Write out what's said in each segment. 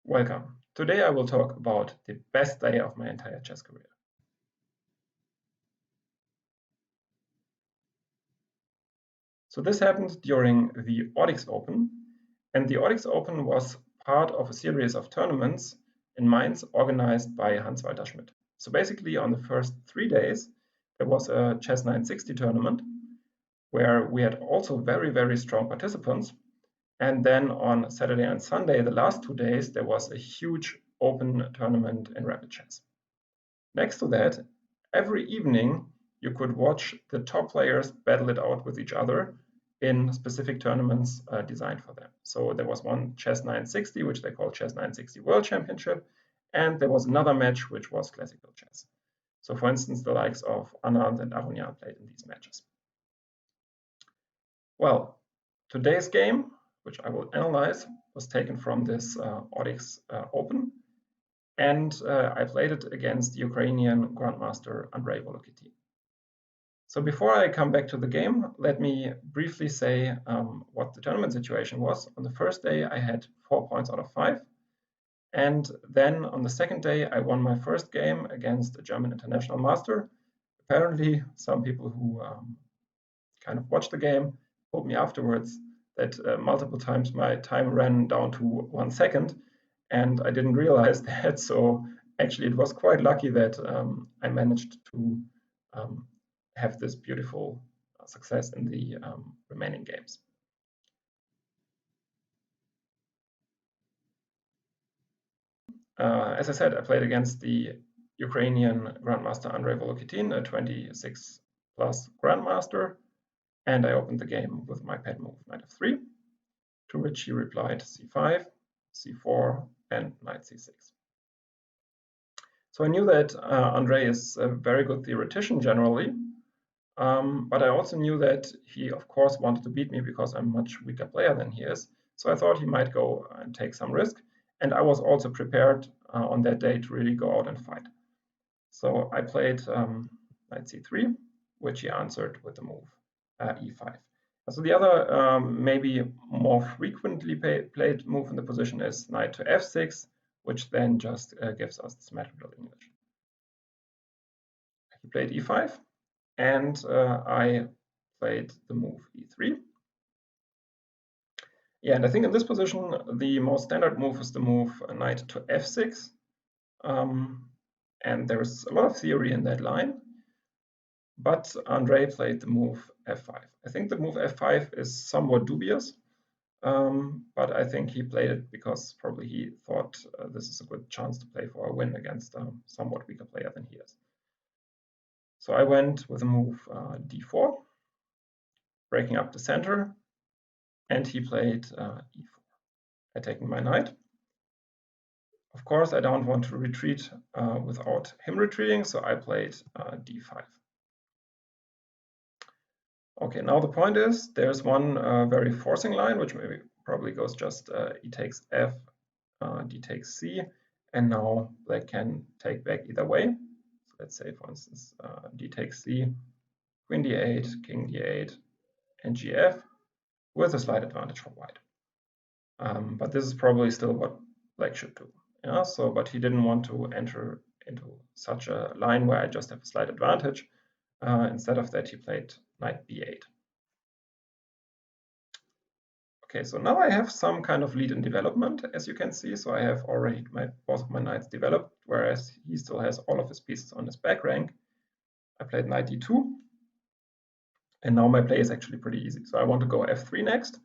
Welcome. Today I will talk about the best day of my entire chess career. So this happened during the Ordix Open, and the Ordix Open was part of a series of tournaments in Mainz organized by Hans-Walter Schmidt. So basically on the first 3 days there was a Chess 960 tournament where we had also very strong participants. And then on Saturday and Sunday, the last 2 days, there was a huge open tournament in rapid chess. Next to that, every evening you could watch the top players battle it out with each other in specific tournaments designed for them. So there was one Chess 960, which they call Chess 960 World Championship, and there was another match which was classical chess. So for instance, the likes of Anand and Aronian played in these matches. Well, today's game, which I will analyze, was taken from this Ordix Open, and I played it against the Ukrainian Grandmaster Ordix Volokitin. So before I come back to the game, let me briefly say what the tournament situation was. On the first day, I had 4 points out of 5. And then on the second day, I won my first game against a German international master. Apparently, some people who kind of watched the game told me afterwards that multiple times my time ran down to 1 second, and I didn't realize that. So actually it was quite lucky that I managed to have this beautiful success in the remaining games. As I said, I played against the Ukrainian Grandmaster Ordix Volokitin, a 26 plus Grandmaster, and I opened the game with my pet move Knight f3, to which he replied c5, c4, and Knight c6. So I knew that Ondrej is a very good theoretician generally, but I also knew that he, of course, wanted to beat me because I'm a much weaker player than he is. So I thought he might go and take some risk. And I was also prepared on that day to really go out and fight. So I played Knight c3, which he answered with the move e5. So the other maybe more frequently played move in the position is Knight to f6, which then just gives us the symmetrical English. He played e5, and I played the move e3. Yeah, and I think in this position, the most standard move is the move Knight to f6. And there's a lot of theory in that line. But Ondrej played the move f5. I think the move f5 is somewhat dubious, but I think he played it because probably he thought this is a good chance to play for a win against a somewhat weaker player than he is. So I went with the move d4, breaking up the center, and he played e4, attacking my knight. Of course, I don't want to retreat without him retreating, so I played d5. Okay, now the point is there's one very forcing line, which maybe probably goes just e takes f, d takes c, and now black can take back either way. So let's say, for instance, d takes c, queen d8, king d8, and gf, with a slight advantage for white. But this is probably still what black should do. Yeah, so, but he didn't want to enter into such a line where I just have a slight advantage. Instead of that, he played knight b8. Okay, so now I have some kind of lead in development, as you can see. So I have already both of my knights developed, whereas he still has all of his pieces on his back rank. I played knight d2, and now my play is actually pretty easy. So I want to go f3 next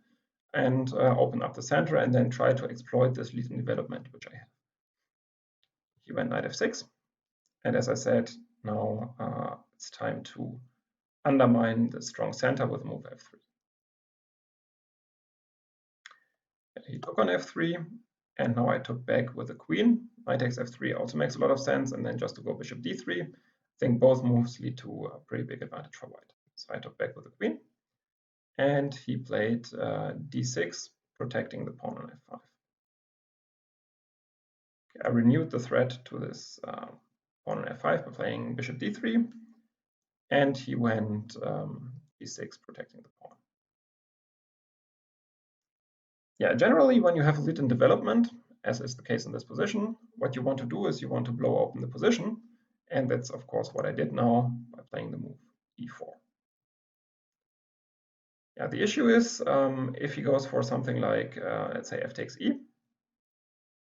and open up the center and then try to exploit this lead in development, which I have. He went knight f6, and as I said, now it's time to undermine the strong center with move f3. He took on f3, and now I took back with the queen. Knight takes f3 also makes a lot of sense, and then just to go bishop d3. I think both moves lead to a pretty big advantage for white. So I took back with the queen, and he played d6, protecting the pawn on f5. Okay, I renewed the threat to this pawn on f5 by playing bishop d3, and he went d6, protecting the pawn. Yeah, generally when you have a lead in development as is the case in this position, what you want to do is you want to blow open the position. And that's, of course, what I did now by playing the move e4. Yeah, the issue is if he goes for something like, let's say, f takes e,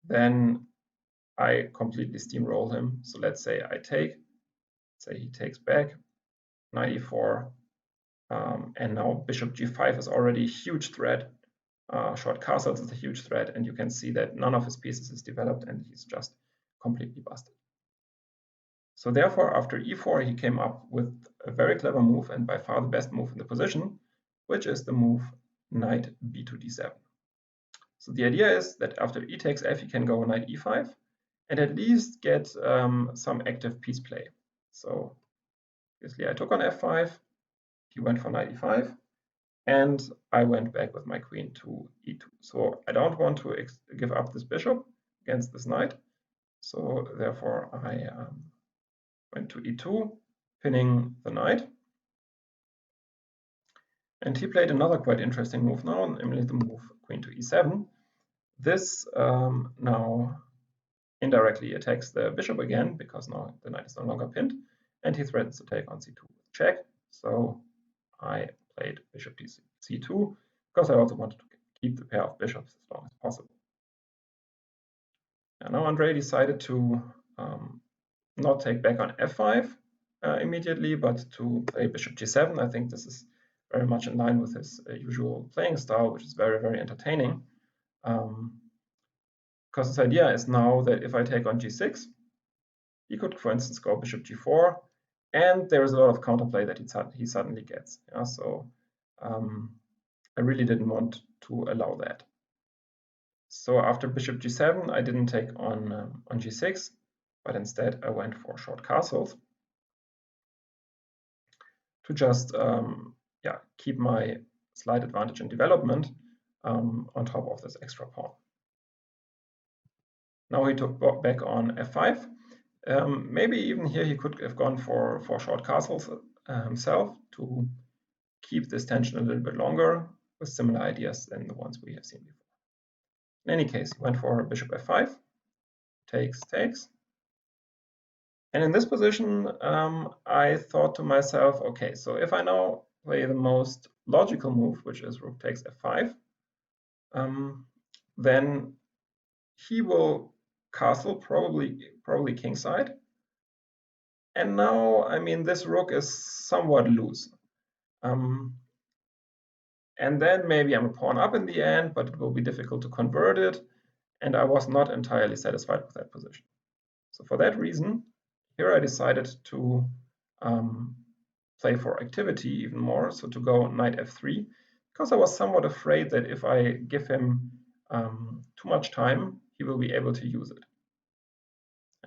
then I completely steamroll him. So let's say I take, say he takes back, knight e4, and now bishop g5 is already a huge threat. Short castles is a huge threat, and you can see that none of his pieces is developed and he's just completely busted. So therefore, after e4, he came up with a very clever move and by far the best move in the position, which is the move knight b2 d7. So the idea is that after e takes f, he can go knight e5 and at least get some active piece play. So obviously I took on f5, he went for knight e5, and I went back with my queen to e2. So I don't want to give up this bishop against this knight. So therefore I went to e2, pinning the knight. And he played another quite interesting move now, namely the move queen to e7. This now indirectly attacks the bishop again, because now the knight is no longer pinned, and he threatens to take on c2 with check. So I played bishop to c2, because I also wanted to keep the pair of bishops as long as possible. And now Andrei decided to not take back on f5 immediately, but to play bishop g7. I think this is very much in line with his usual playing style, which is very, very entertaining. Because his idea is now that if I take on g6, he could, for instance, go bishop g4, and there is a lot of counterplay that he suddenly gets. Yeah? So I really didn't want to allow that. So after bishop g7, I didn't take on g6, but instead I went for short castles to just keep my slight advantage in development on top of this extra pawn. Now he took back on f5. Maybe even here he could have gone for short castles himself to keep this tension a little bit longer with similar ideas than the ones we have seen before. In any case, he went for bishop f5, takes. And in this position, I thought to myself, okay, so if I now play the most logical move, which is rook takes f5, then he will castle, probably kingside. And now, I mean, this rook is somewhat loose. And then maybe I'm a pawn up in the end, but it will be difficult to convert it. And I was not entirely satisfied with that position. So for that reason, here I decided to play for activity even more, so to go knight f3, because I was somewhat afraid that if I give him too much time, he will be able to use it.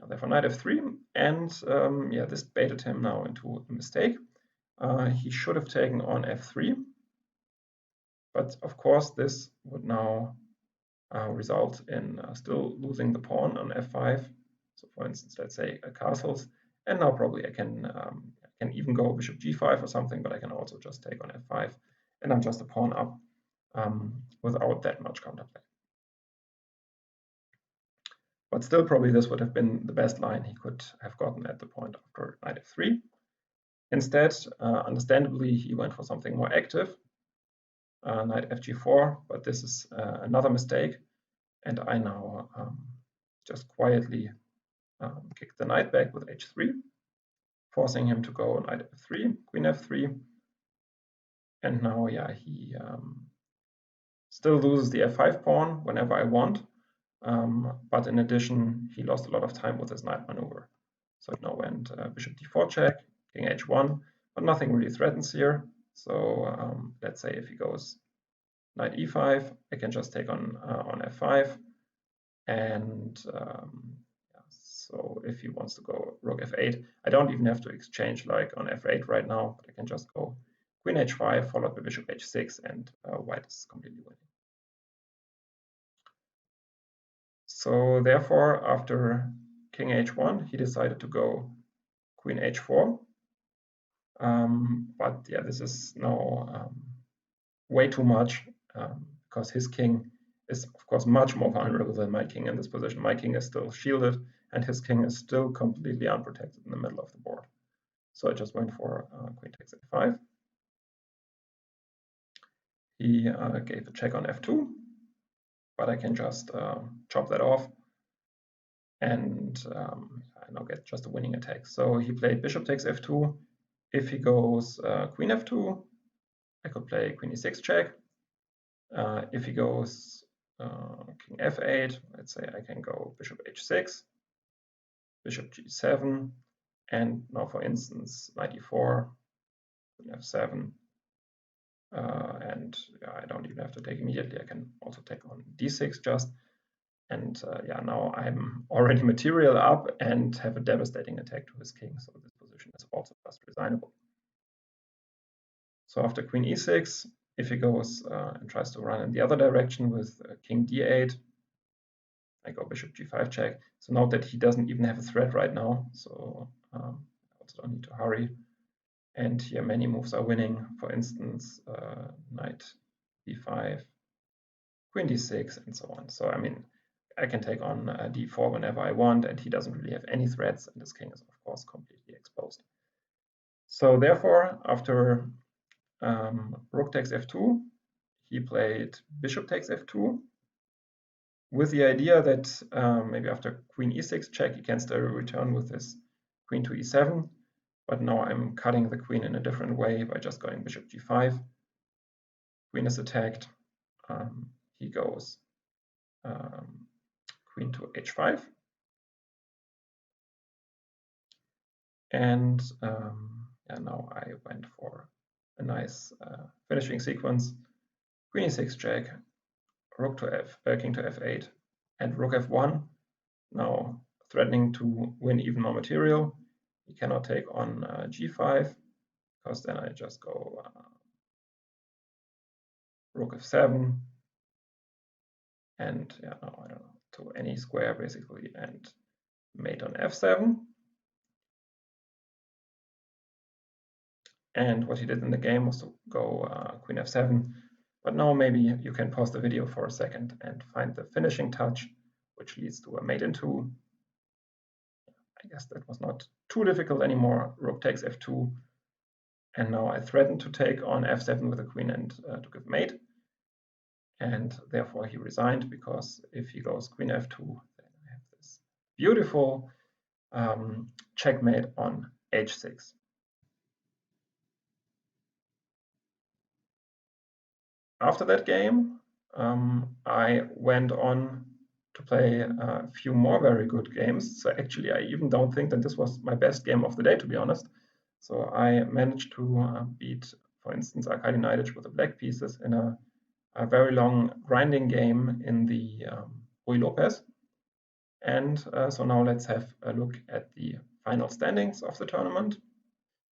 Therefore knight f3, and this baited him now into a mistake. He should have taken on f3, but of course this would now result in still losing the pawn on f5. So for instance, let's say castles, and now probably I can even go bishop g5 or something, but I can also just take on f5, and I'm just a pawn up without that much counterplay. But still, probably this would have been the best line he could have gotten at the point after knight f3. Instead, understandably, he went for something more active, knight fg4, but this is another mistake, and I now just quietly kick the knight back with h3, forcing him to go knight f3, queen f3, and now he still loses the f5 pawn whenever I want, but in addition he lost a lot of time with his knight maneuver. So it now went bishop d4 check, king h1, but nothing really threatens here. So let's say if he goes knight e5, I can just take on f5, and so if he wants to go rook f8, I don't even have to exchange like on f8 right now, but I can just go queen h5 followed by bishop h6, and white is completely winning. So therefore, after king h1, he decided to go queen h4. But yeah, this is now way too much because his king is of course much more vulnerable than my king in this position. My king is still shielded and his king is still completely unprotected in the middle of the board. So I just went for queen takes a5. He gave a check on f2, but I can just chop that off and I now get just a winning attack. So he played bishop takes f2. If he goes queen f2, I could play queen e6 check. If he goes king f8, let's say I can go bishop h6, bishop g7, and now for instance knight e4, queen f7, and yeah, I don't even have to take immediately. I can also take on d6 just, and yeah, now I'm already material up and have a devastating attack to his king. So this position is also just resignable. So after queen e6, if he goes and tries to run in the other direction with king d8, I go bishop g5 check. So note that he doesn't even have a threat right now, so I also don't need to hurry. And here many moves are winning. For instance, knight d5, queen d6, and so on. So I mean, I can take on d4 whenever I want, and he doesn't really have any threats, and this king is of course completely exposed. So therefore, after rook takes f2, he played bishop takes f2, with the idea that maybe after queen e6 check, he can still return with his queen to e7. But now I'm cutting the queen in a different way by just going bishop g5. Queen is attacked. He goes queen to h5. And yeah, now I went for a nice finishing sequence. Queen e6 check, rook to king to f8, and rook f1. Now threatening to win even more material. He cannot take on g5 because then I just go rook f7 and yeah, no, I don't know, to any square basically, and mate on f7. And what he did in the game was to go queen f7. But now maybe you can pause the video for a second and find the finishing touch, which leads to a mate in 2. I guess that was not too difficult anymore. Rook takes f2. And now I threaten to take on f7 with the queen and to give mate. And therefore he resigned, because if he goes queen f2, then I have this beautiful checkmate on h6. After that game, I went on to play a few more very good games. So actually, I even don't think that this was my best game of the day, to be honest. So I managed to beat, for instance, Arkady Naiditsch with the black pieces in a very long grinding game in the Ruy Lopez. And so now let's have a look at the final standings of the tournament.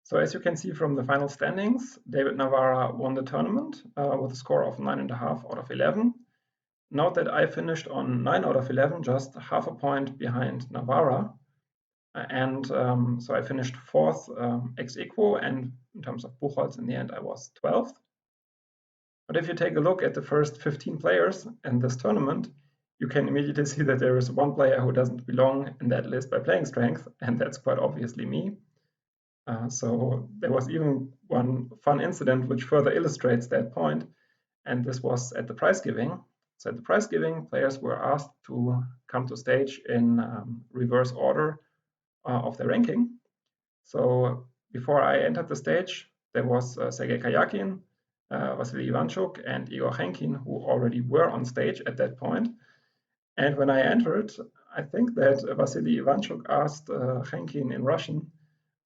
So as you can see from the final standings, David Navarra won the tournament with a score of 9.5 out of 11. Note that I finished on 9 out of 11, just half a point behind Navarra. And so I finished 4th ex equo, and in terms of Buchholz in the end I was 12th. But if you take a look at the first 15 players in this tournament, you can immediately see that there is one player who doesn't belong in that list by playing strength, and that's quite obviously me. So there was even one fun incident which further illustrates that point, and this was at the prize giving. So at the prize giving, players were asked to come to stage in reverse order of their ranking. So before I entered the stage, there was Sergei Karyakin, Vasily Ivanchuk, and Igor Henkin, who already were on stage at that point. And when I entered, I think that Vasily Ivanchuk asked Henkin in Russian,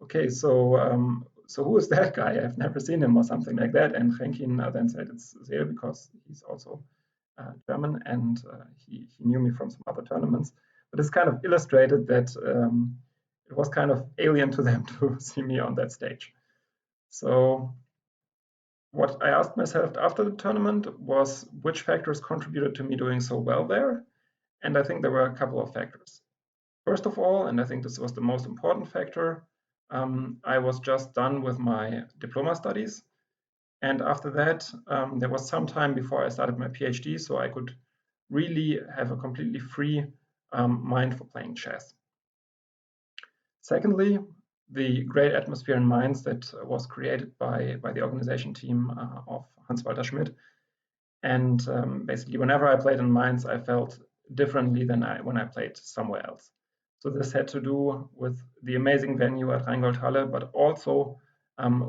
okay, so who is that guy? I've never seen him, or something like that. And Henkin then said it's Seel, because he's also German, and he knew me from some other tournaments. But it's kind of illustrated that it was kind of alien to them to see me on that stage. So what I asked myself after the tournament was which factors contributed to me doing so well there. And I think there were a couple of factors. First of all, and I think this was the most important factor, I was just done with my diploma studies. And after that, there was some time before I started my PhD, so I could really have a completely free mind for playing chess. Secondly, the great atmosphere in Mainz that was created by the organization team of Hans-Walter Schmidt. And basically, whenever I played in Mainz, I felt differently than when I played somewhere else. So this had to do with the amazing venue at Rheingoldhalle, but also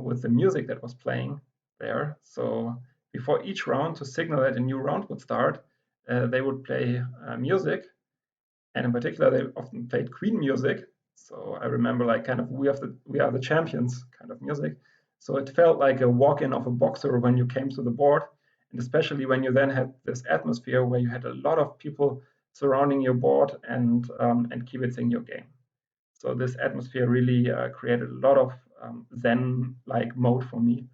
with the music that was playing there. So before each round, to signal that a new round would start, they would play music. And in particular, they often played Queen music. So I remember like kind of we are the champions kind of music. So it felt like a walk-in of a boxer when you came to the board. And especially when you then had this atmosphere where you had a lot of people surrounding your board and kibitzing your game. So this atmosphere really created a lot of Zen-like mode for me,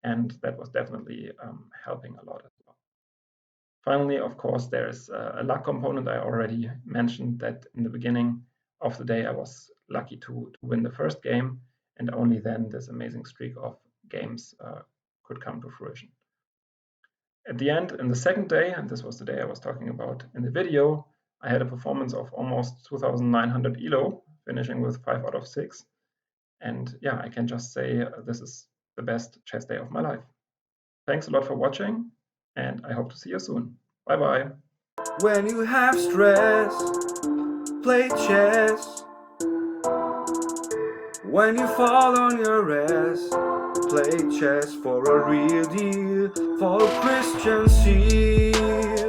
and that was definitely helping a lot as well. Finally, of course, there's a luck component. I already mentioned that in the beginning of the day I was lucky to win the first game, and only then this amazing streak of games could come to fruition. At the end, in the second day, and this was the day I was talking about in the video, I had a performance of almost 2,900 ELO, finishing with 5 out of 6. And yeah, I can just say this is the best chess day of my life. Thanks a lot for watching, and I hope to see you soon. Bye-bye. When you have stress, play chess. When you fall on your ass, play chess for a real deal, for Christian seal.